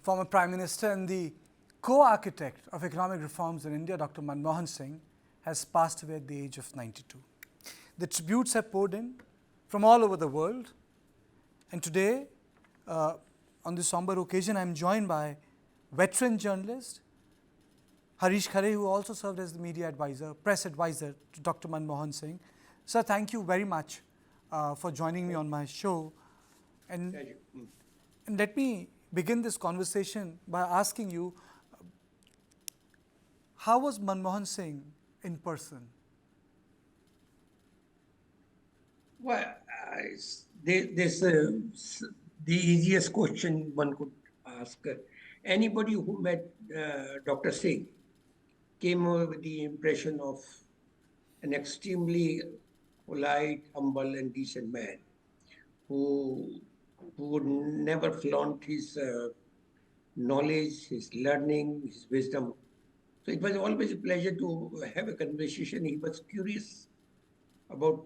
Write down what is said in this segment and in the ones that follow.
Former Prime Minister and the co-architect of economic reforms in India, Dr. Manmohan Singh, has passed away at the age of 92. The tributes have poured in from all over the world, and today, on this somber occasion, I am joined by veteran journalist Harish, Khare, who also served as the media advisor, press advisor to Dr. Manmohan Singh. Sir, thank you very much for joining me on my show. And, Thank you. and let me begin this conversation by asking you, how was Manmohan Singh in person? Well, this the easiest question one could ask. Anybody who met Dr. Singh came away with the impression of an extremely polite, humble, and decent man who would never flaunt his knowledge, his learning, his wisdom. So it was always a pleasure to have a conversation. He was curious about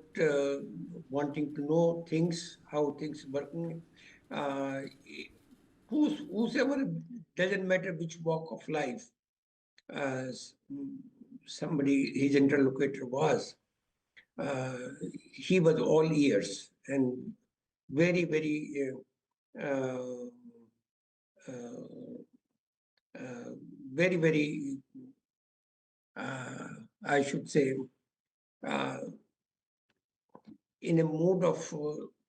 wanting to know things, how things working. Uh, whosoever, doesn't matter which walk of life uh, somebody, his interlocutor was, uh, he was all ears and very, very, uh, uh, very, very, uh, I should say, uh, in a mood of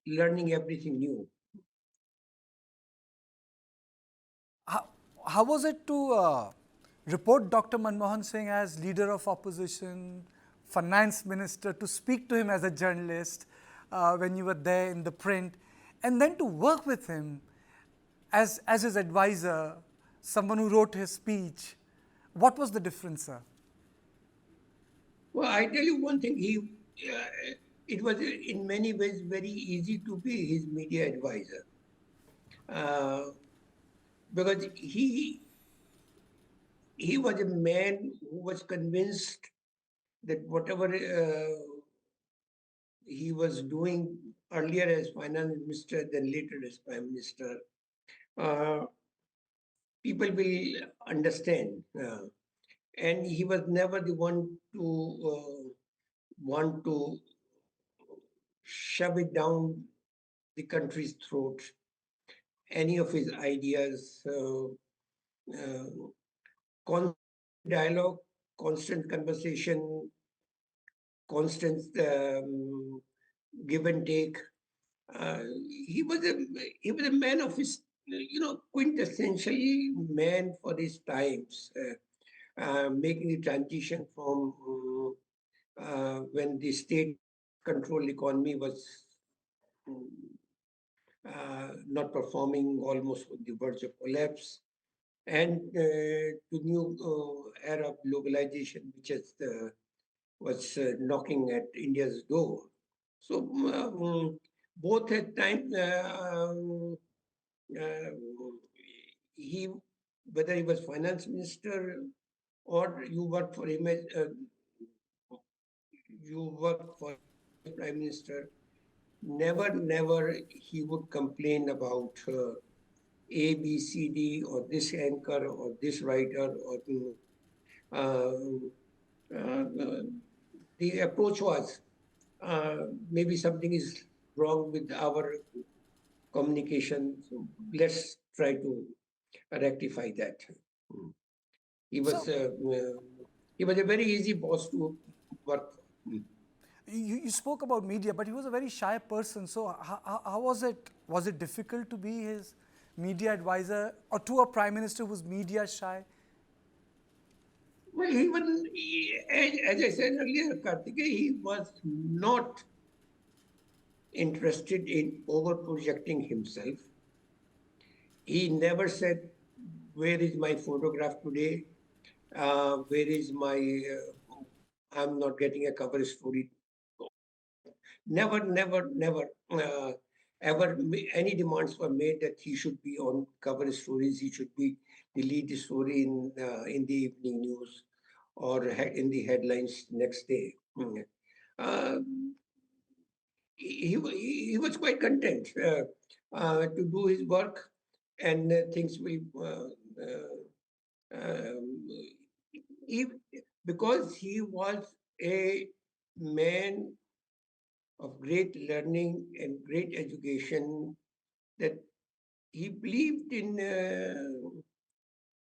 learning everything new. How, how was it to report Dr. Manmohan Singh as leader of opposition, finance minister, to speak to him as a journalist when you were there in the print, and then to work with him as his advisor, someone who wrote his speech? What was the difference, sir? Well, I tell you one thing. It was in many ways very easy to be his media advisor uh, because he was a man who was convinced that whatever he was doing earlier as finance minister, then later as prime minister, uh, people will understand. And he was never the one to want to shove it down the country's throat, any of his ideas. Uh, Constant dialogue, constant conversation, constant give and take. Uh, he was a he was a man of his, quintessentially man for his times, making the transition from when the state controlled economy was mm, not performing, almost on the verge of collapse, and to new era of globalization, which was knocking at India's door. So both at time uh, he, whether he was finance minister or you work for him as prime minister, never he would complain about A, B, C, D, or this anchor, or this writer, or uh, the approach was maybe something is wrong with our communication. So let's try to rectify that. Mm. He was So, uh, uh, he was a very easy boss to work for. Mm. you spoke about media, but he was a very shy person. So, how was it? Was it difficult to be his media advisor or to a prime minister who's media shy? Well, as I said earlier, Karthike, he was not interested in over projecting himself. He never said, "Where is my photograph today? Where is my? I'm not getting a cover story." Never. Ever any demands were made that he should be on cover stories. He should be the lead story in the evening news or in the headlines next day. Mm. Uh, he was quite content to do his work. and things will um, he, because he was a man of great learning and great education, that he believed in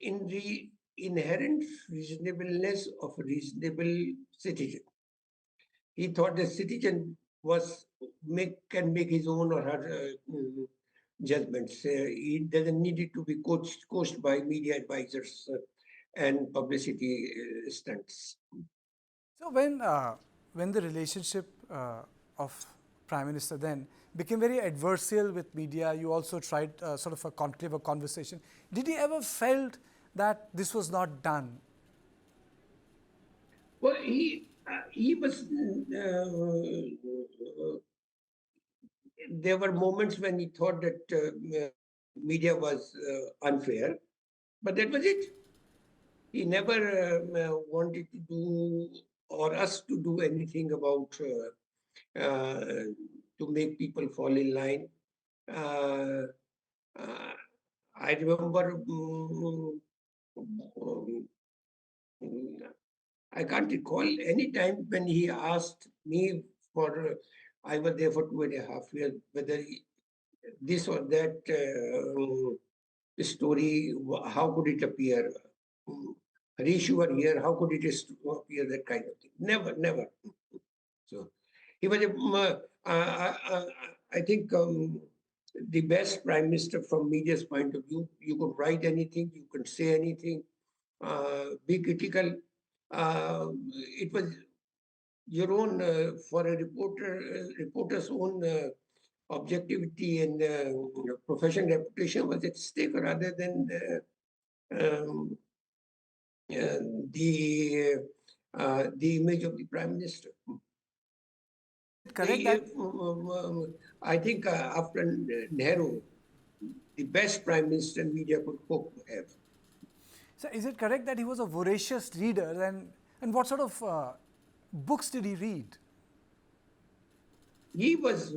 the inherent reasonableness of a reasonable citizen. He thought the citizen can make his own or her judgments. He doesn't need it to be coached by media advisors and publicity stunts. So when the relationship of Prime Minister then became very adversarial with media, you also tried sort of a conclave, a conversation. Did he ever felt that this was not done? Well, he was. There were moments when he thought that media was unfair, but that was it. He never wanted to do or us to do anything about to make people fall in line. Uh, uh, I remember um, I can't recall any time when he asked me for, I was there for 2.5 years, whether this or that story, how could it appear? Harish, you are here, how could it appear? That kind of thing. Never, never. So he was, I think, the best prime minister from media's point of view. You could write anything, you could say anything, be critical. It was your own for a reporter's own objectivity and professional reputation was at stake rather than um, uh, the the image of the prime minister. Correct that. I think after Nehru, the best prime minister media could hope to have. So is it correct that he was a voracious reader, and what sort of books did he read? He was,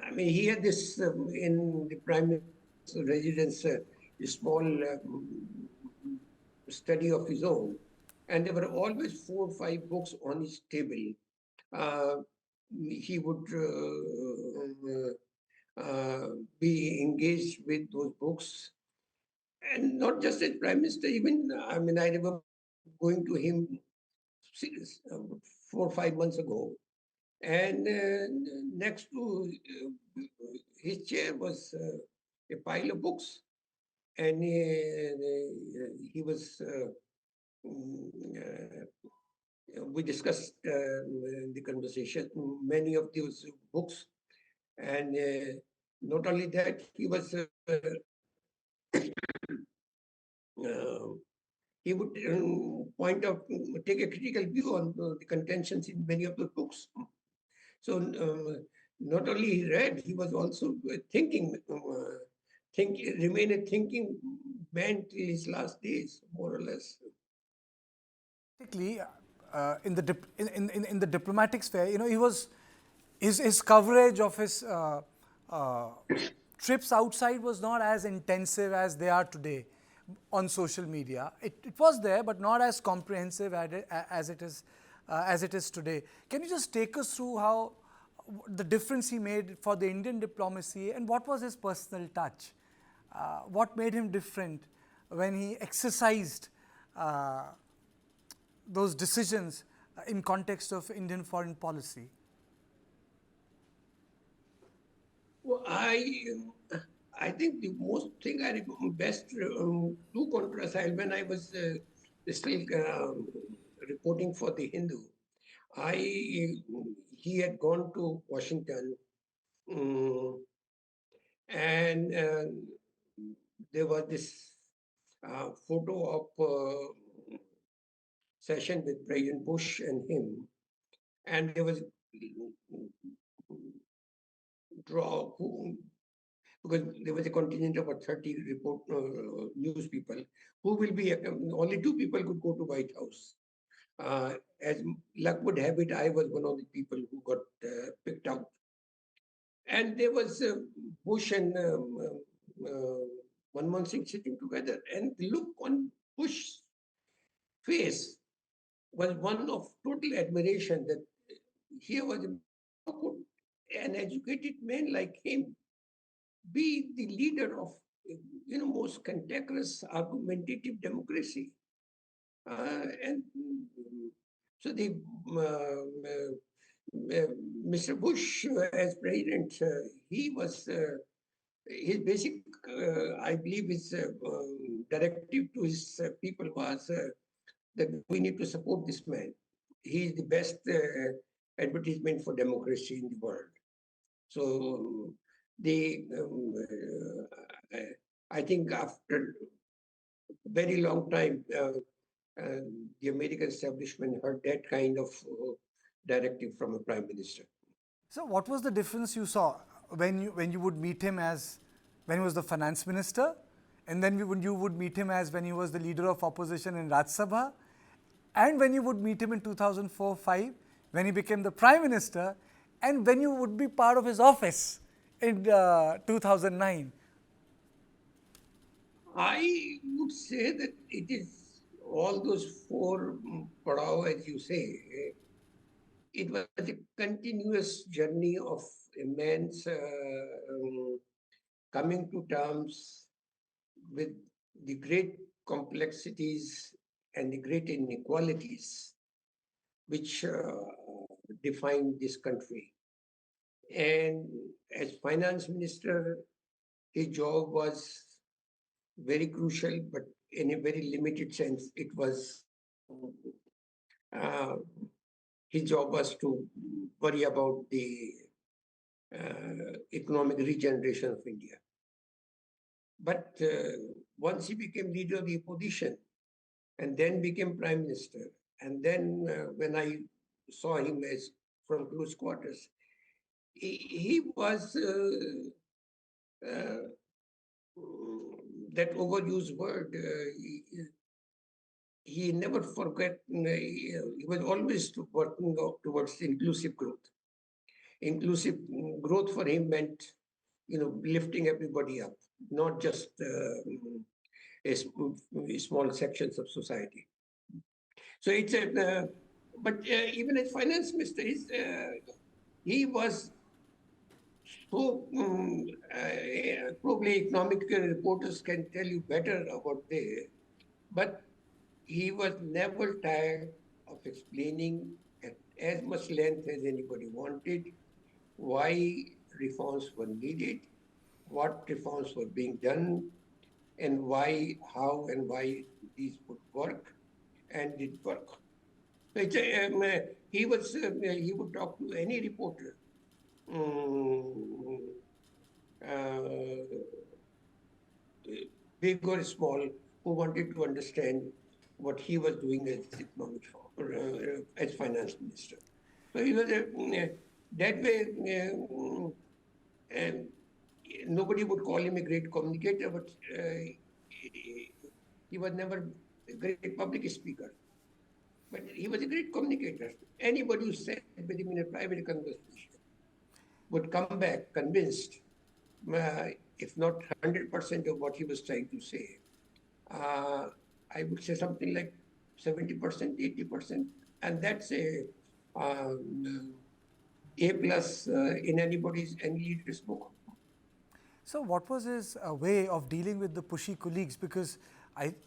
I mean, he had this in the prime minister's residence, a small study of his own, and there were always 4 or 5 books on his table. Uh, he would be engaged with those books, and not just as prime minister. Even I mean, I remember going to him 4 or 5 months ago, and next to his chair was a pile of books, and he was. Mm, we discussed in the conversation many of those books, and not only that, he was uh, he would point out, take a critical view on the contentions in many of the books. So not only he read, he was also thinking, remain a thinking man till his last days, more or less. Particularly in the diplomatic sphere, you know, he was his coverage of his uh, trips outside was not as intensive as they are today on social media. It was there, but not as comprehensive as it is today. Can you just take us through how the difference he made for the Indian diplomacy, and what was his personal touch? What made him different when he exercised those decisions in context of Indian foreign policy? Well, I think the most thing I remember best to contrast when I was still reporting for the Hindu. I He had gone to Washington, um, and there was this photo of session with President Bush and him, and there was draw who, because there was a contingent of about 30 news people who will be only 2 people could go to White House. As luck would have it, I was one of the people who got picked out, and there was Bush and Manmohan Singh sitting together, and the look on Bush's face was one of total admiration that here was a man, how could an educated man like him be the leader of most cantankerous argumentative democracy. And so the Mr. Bush, as president, he was his basic, I believe, his directive to his people was that we need to support this man. He is the best advertisement for democracy in the world. So the I think after very long time, the American establishment heard that kind of directive from a prime minister. So, what was the difference you saw when you would meet him as when he was the finance minister, and then when you would meet him as when he was the leader of opposition in Rajya Sabha, and when you would meet him in 2004-5 when he became the prime minister, and when you would be part of his office in 2009? I would say that it is all those four padao, as you say. It was a continuous journey of immense coming to terms with the great complexities and the great inequalities which define this country. And as finance minister, his job was very crucial, but in a very limited sense, it was uh, his job was to worry about the economic regeneration of India. But once he became leader of the opposition and then became prime minister, and then when I saw him as from close quarters, he was uh, that overused word. He never forgot. He was always working towards inclusive growth. Inclusive growth for him meant, lifting everybody up, not just small sections of society. So it's a, but even as finance minister, he was so probably economic reporters can tell you better about this, but he was never tired of explaining at as much length as anybody wanted why reforms were needed, what reforms were being done, and why, how, and why these would work and did work. So he would talk to any reporter, um, uh, big or small, who wanted to understand what he was doing as economic as finance minister. So he was that way. And nobody would call him a great communicator, but he was never a great public speaker. But he was a great communicator. Anybody who sat with him in a private conversation would come back convinced, if not 100% of what he was trying to say. Uh, I would say something like 70%, 80%. And that's a plus in any leader's book. So, what was his way of dealing with the pushy colleagues? Because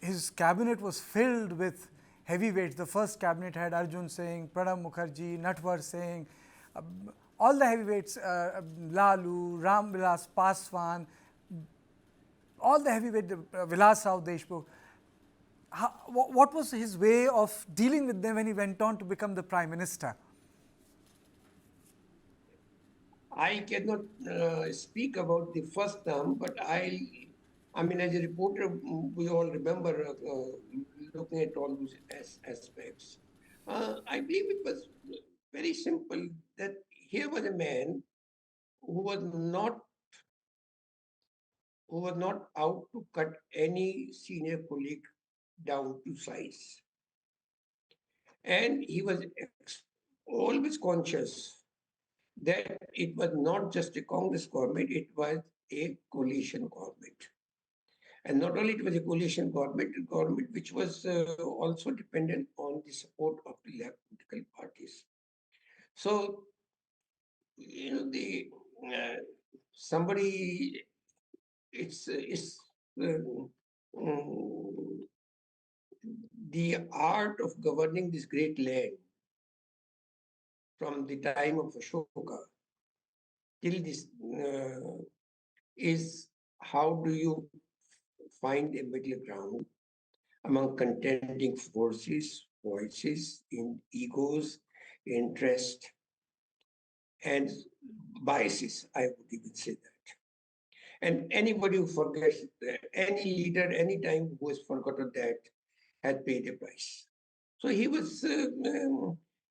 his cabinet was filled with heavyweights. The first cabinet had Arjun Singh, Pranab Mukherjee, Natwar Singh, all the heavyweights, Lalu, Ram Vilas Paswan, all the heavyweight, Vilas Rao Deshmukh. What was his way of dealing with them when he went on to become the prime minister? I cannot speak about the first term, but I mean, as a reporter, we all remember looking at all those aspects. I believe it was very simple that here was a man who was not out to cut any senior colleague down to size, and he was always conscious that it was not just a Congress government; it was a coalition government. And not only it was a coalition government, a government which was also dependent on the support of the left political parties. So, the somebody, it's um, the art of governing this great land from the time of Ashoka till this is how do you find a middle ground among contending forces, voices, in egos, interest, and biases. I would even say that. And anybody who forgets, any leader, any time who has forgotten that, has paid a price. So he was.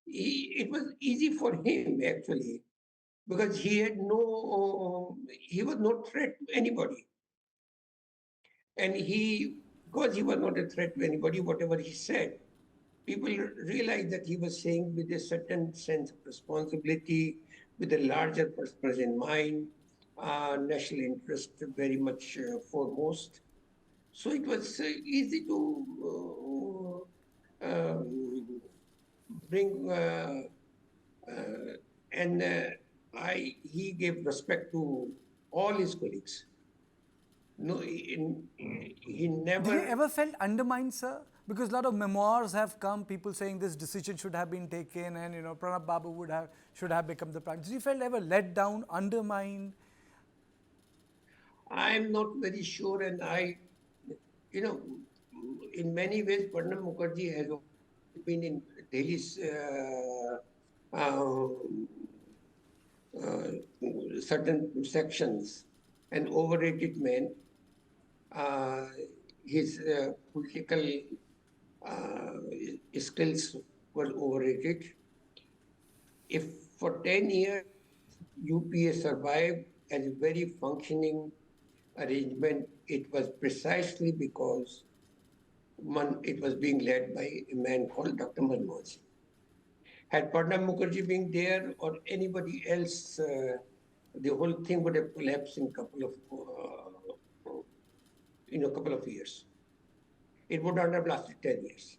It was easy for him actually because he had he was no threat to anybody. And because he was not a threat to anybody, whatever he said, people realized that he was saying with a certain sense of responsibility, with a larger purpose in mind, national interest very much foremost. So it was easy to bring uh, and he gave respect to all his colleagues. No, he Did he never. ever felt undermined, sir? Because a lot of memoirs have come, people saying this decision should have been taken, and Pranab Babu should have become the prime. Did he felt ever let down, undermined? I'm not very sure, and you know, in many ways, Pranab Mukherjee has always been in Delhi's uh, certain sections an overrated man. Uh, his political uh, skills were overrated. If for 10 years UPA survived as a very functioning arrangement, it was precisely because it was being led by a man called Dr. Manmohan Singh. Had Pranab Mukherjee been there or anybody else, the whole thing would have collapsed in couple of years. It would not have lasted 10 years.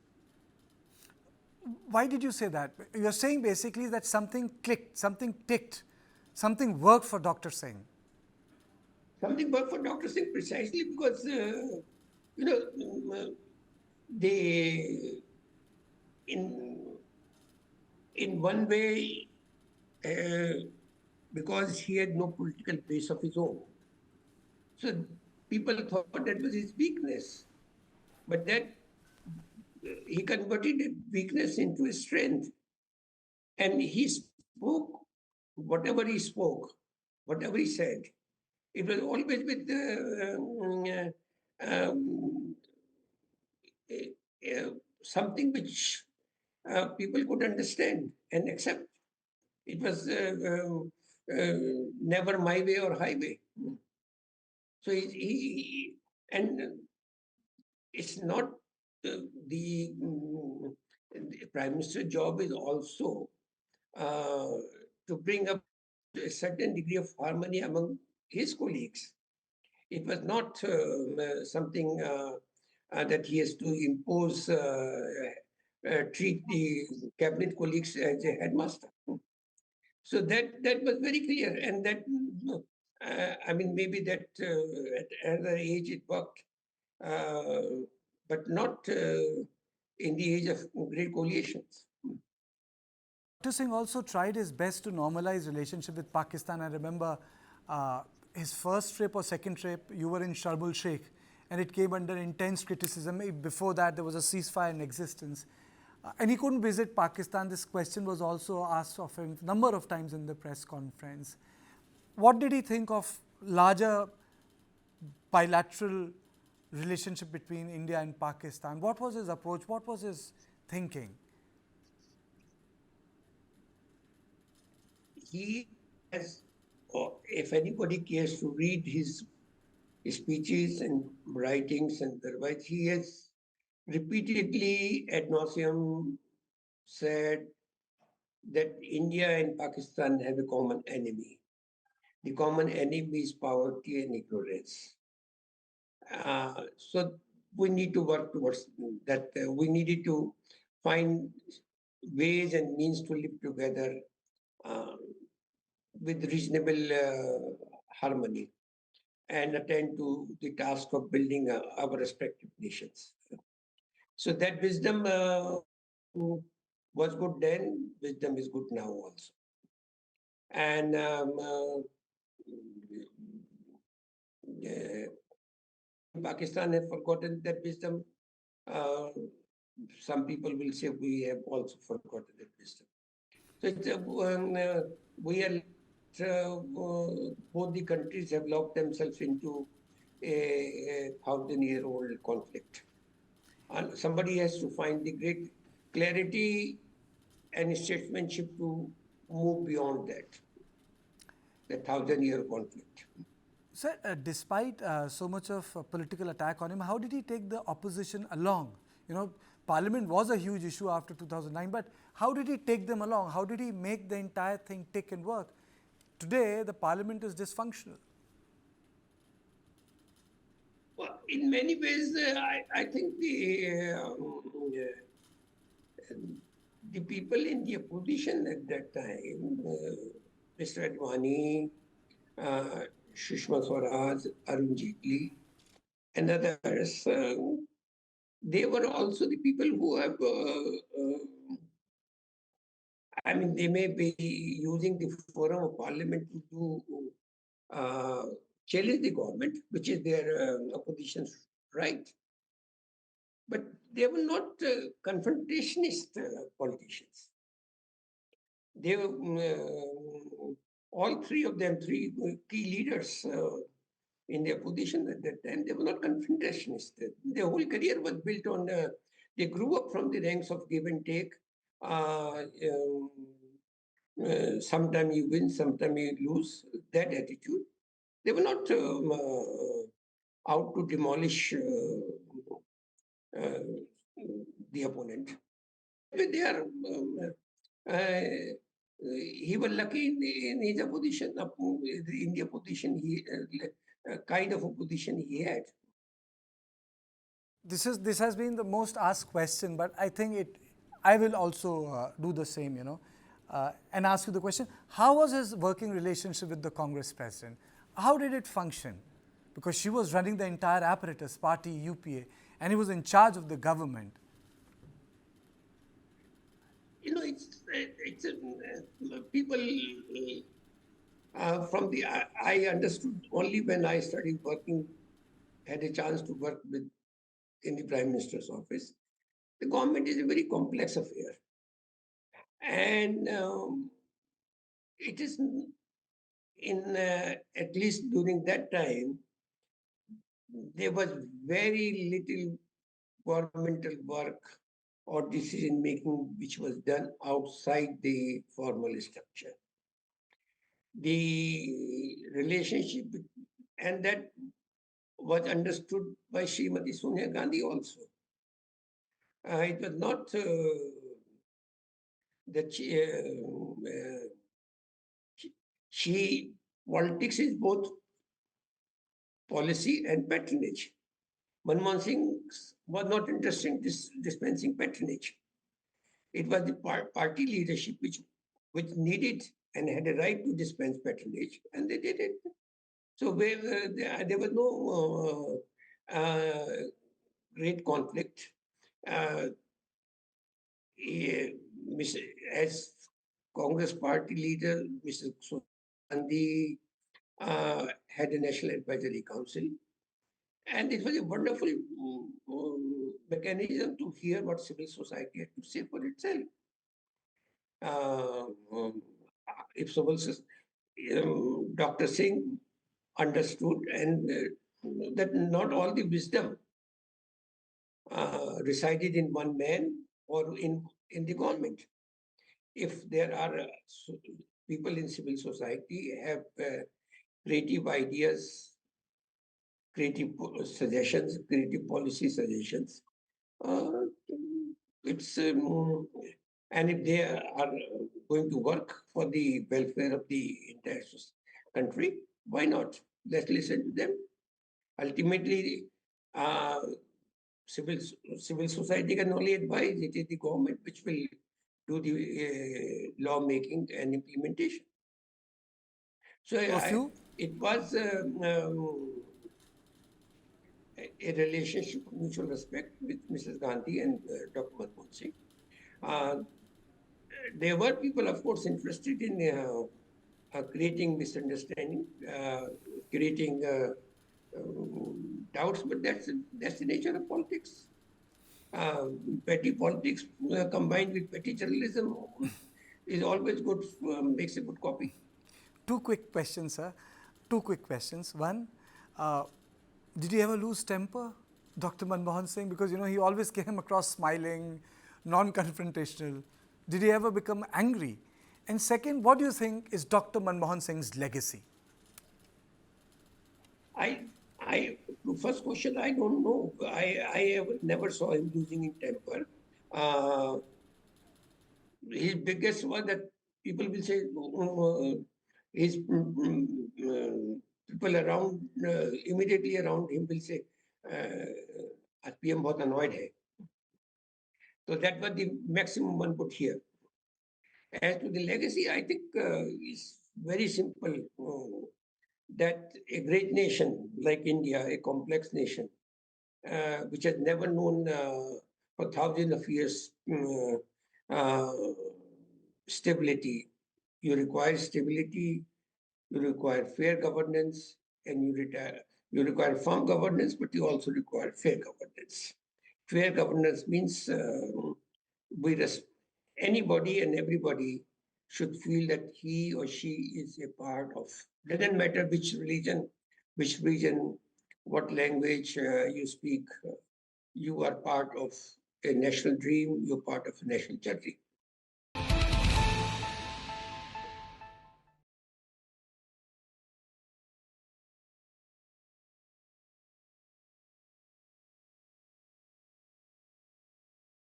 Why did you say that? You're saying basically that something clicked, something ticked, something worked for Dr. Singh. Something worked for Dr. Singh precisely because, you know, they, in, in one way, uh, because he had no political base of his own. So people thought that was his weakness. But that he converted that weakness into a strength. And he spoke whatever he said. It was always with something which people could understand and accept. It was never my way or highway. So and it's not the prime minister's job is also uh, to bring up a certain degree of harmony among his colleagues. It was not something that he has to impose, treat the cabinet colleagues as a headmaster. So that was very clear, and that I mean maybe that at another age it worked, uh, but not in the age of great coalitions. Dr. Singh also tried his best to normalize relationship with Pakistan. I remember his first trip or second trip, you were in Sharm el Sheikh, and it came under intense criticism. Before that, there was a ceasefire in existence. And he couldn't visit Pakistan. This question was also asked of him a number of times in the press conference. What did he think of larger bilateral relationship between India and Pakistan? What was his approach? What was his thinking? He has, or if anybody cares to read his speeches and writings and otherwise, he has repeatedly ad nauseum said that India and Pakistan have a common enemy. The common enemy is poverty and ignorance. So we need to work towards that. We needed to find ways and means to live together uh, with reasonable harmony and attend to the task of building our respective nations. So that wisdom was good then, wisdom is good now also. And Pakistan have forgotten that wisdom. Uh, some people will say we have also forgotten that wisdom. So we are both the countries have locked themselves into a thousand-year-old conflict. And somebody has to find the great clarity and statesmanship to move beyond that, the thousand-year conflict. Sir, despite so much of political attack on him, how did he take the opposition along? You know, Parliament was a huge issue after 2009, but how did he take them along? How did he make the entire thing tick and work? Today, the Parliament is dysfunctional. Well, in many ways, I think the people in the opposition at that time, Mr. Advani, uh, Sushma Swaraj, Arun Jaitley, and others, they were also the people who have, I mean, they may be using the forum of parliament to do uh, challenge the government, which is their opposition's right. But they were not confrontationist politicians. They were all three of them, three key leaders in their position at that time. They were not confrontationists. Their whole career was built on. They grew up from the ranks of give and take. Sometimes you win, sometimes you lose. That attitude. They were not out to demolish the opponent. That way, they are. He was lucky in his opposition, in the opposition he kind of opposition he had. This has been the most asked question, but I think I will also do the same, and ask you the question: how was his working relationship with the Congress president? How did it function? Because she was running the entire apparatus, party, UPA, and he was in charge of the government. It's people from the I understood only when I started working, had a chance to work with in the Prime Minister's office. The government is a very complex affair, and it is in at least during that time there was very little governmental work or decision making which was done outside the formal structure. The relationship, and that was understood by Srimati Sonia Gandhi also. It was not that she, politics is both policy and patronage. Manmohan Singh was not interested in dispensing patronage. It was the party leadership which needed and had a right to dispense patronage, and they did it. So there was no great conflict. Uh, as Congress party leader, Mr. Gandhi had a National Advisory Council, and it was a wonderful mechanism to hear what civil society had to say for itself. Uh, um, if civil Dr. Singh understood and that not all the wisdom resided in one man or in the government. If there are people in civil society have creative ideas, creative suggestions, creative policy suggestions, uh, it's and if they are going to work for the welfare of the entire country, why not? Let's listen to them. Ultimately, Uh, civil civil society can only advise. It is the government which will do the law making and implementation. So Of you? it was a relationship of mutual respect with Mrs. Gandhi and Dr. Manmohan Singh. Uh, there were people, of course, interested in creating misunderstanding, creating doubts, but that's the nature of politics. Uh, Petty politics combined with petty journalism is always good, makes a good copy. Two quick questions, sir. Two quick questions. One, uh, did you ever lose temper, Dr. Manmohan Singh? Because you know he always came across smiling, non-confrontational. Did he ever become angry? And second, what do you think is Dr. Manmohan Singh's legacy? I, first question, I don't know. I never saw him losing in temper. Uh, his biggest was that people will say his people around immediately around him will say आज PM बहुत annoyed है. So that was the maximum one could hear. As to the legacy, I think is very simple. That a great nation like India, a complex nation, which has never known for thousands of years uh, stability. You require stability, you require fair governance, and you require firm governance, but you also require fair governance. Fair governance means we anybody and everybody should feel that he or she is a part of. Doesn't matter which region, what language you speak. You are part of a national dream. You're part of a national journey.